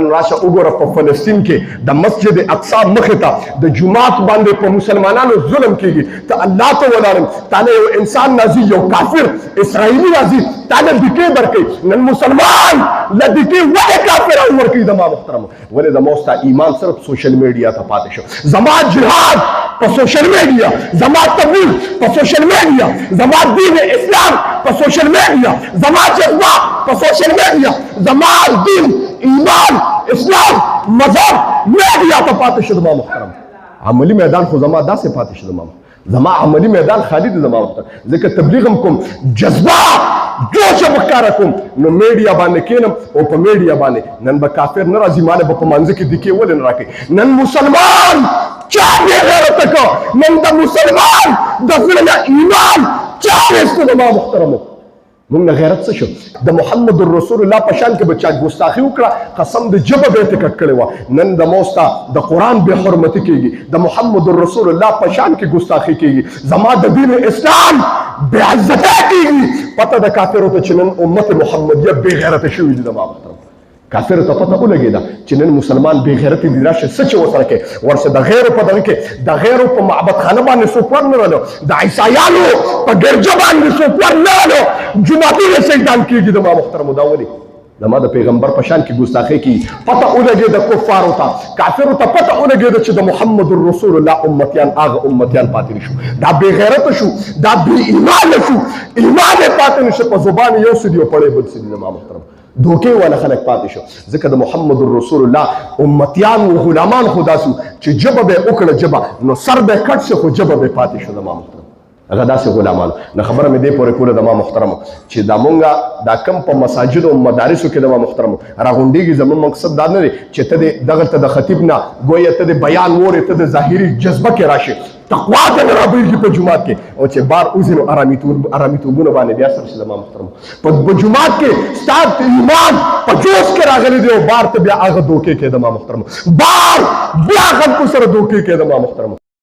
راشه وګوره په فلسطین کې د مسجد اقصا مخې ته د جمعات باندې په مسلمانانو ظلم کیږي ته الله ته ولاړم تعالی یو انسان نازي یو کافر اسرائیلی نازي تعالی دکې درکې نن مسلمان لدکې وای کافر ورکې د ما محترم ولې د موستا ایمان صرف سوشل میډیا ته پاتې شو زما جهاد په سوشل میډیا زما تبلیغ په سوشل میډیا زما دین اسلام په سوشل میډیا زما جذبه په سوشل میډیا زما دین ایمان اسلام مذهب میډیا ته پاتې شو زما محترم عملی میدان خو زما داسې پاتې شو زما عملی میدان خالی دی زما محترم ځکه تبلیغ هم کوم جذبه جوش بکاره کوم نو میډیا باندې کینم او په میډیا باندې نن به کافر نه راځي مانه به په منځ کې دکې ولې نه راکوي نن مسلمان چا بې غیرته کو نن د مسلمان د زړه نه ایمان چا ویسته زما محترمو موږ نه غیرت څه شو د محمد رسول الله په شان کې به چا ګستاخي وکړه قسم د ژبه به یې ټیکټ کړې وه نن د موستا د قرآن بې حرمتي کېږي د محمد رسول الله په شان کې ګستاخي کېږي زما د دین اسلام بې عزته کېږي پته د کافرو ته چې نن امت محمدیه بې غیرته شوي دي زما محترم کافر ته پته ولګېده چې نن مسلمان بې غیرتې دي راشه څه چې ورسره کوي ورسره د غیرو په دغه کې د غیرو په معبدخانه باندې څوک ور نه رالو د عیسایانو په ګرجه باندې څوک ور نه رالو جوماتونه سجدان کېږي زما محترمو دا ولې زما د پیغمبر په شان کې ګستاخي کېږي پته ولګېده کفارو ته کافرو ته پته ولګېده چې د محمد رسول الله امتیان هغه امتیان پاتې نه شو دا بې غیرته شو دا بې ایمانه شو ایمان یې پاتې نه شو په زبان یو څه دي او پړی بل څه دي زما محترم دوکې والا خلک پاتې شو ځکه د محمد رسول الله امتیان و غلامان خو داسې چې ژبه به یې وکړه ژبه نو سر به یې کټ شي خو ژبه به یې پاتې شو زما محترم هغه داسې غلامانو نه خبره مې دې پورې کوله زما محترمو چې دا مونږه دا کم په مساجدو او مدارسو کې زما محترمو راغونډېږي زموږ مقصد دا نه دی چې ته دغلته د خطیب نه ګویا ته د بیان وورې ته د ظاهري جذبه کې راشي تقوا ته نه رابېږي په جومات کې او چې بار وځي نو اراميتوبونه باندې بیا سر شي زما محترمو په جومات کې ستا ایمان په جوش کې راغلی دی او بار ته بیا هغه دوکې کې زما محترمو بار بیا خلکو سره دوکې کې زما محترمو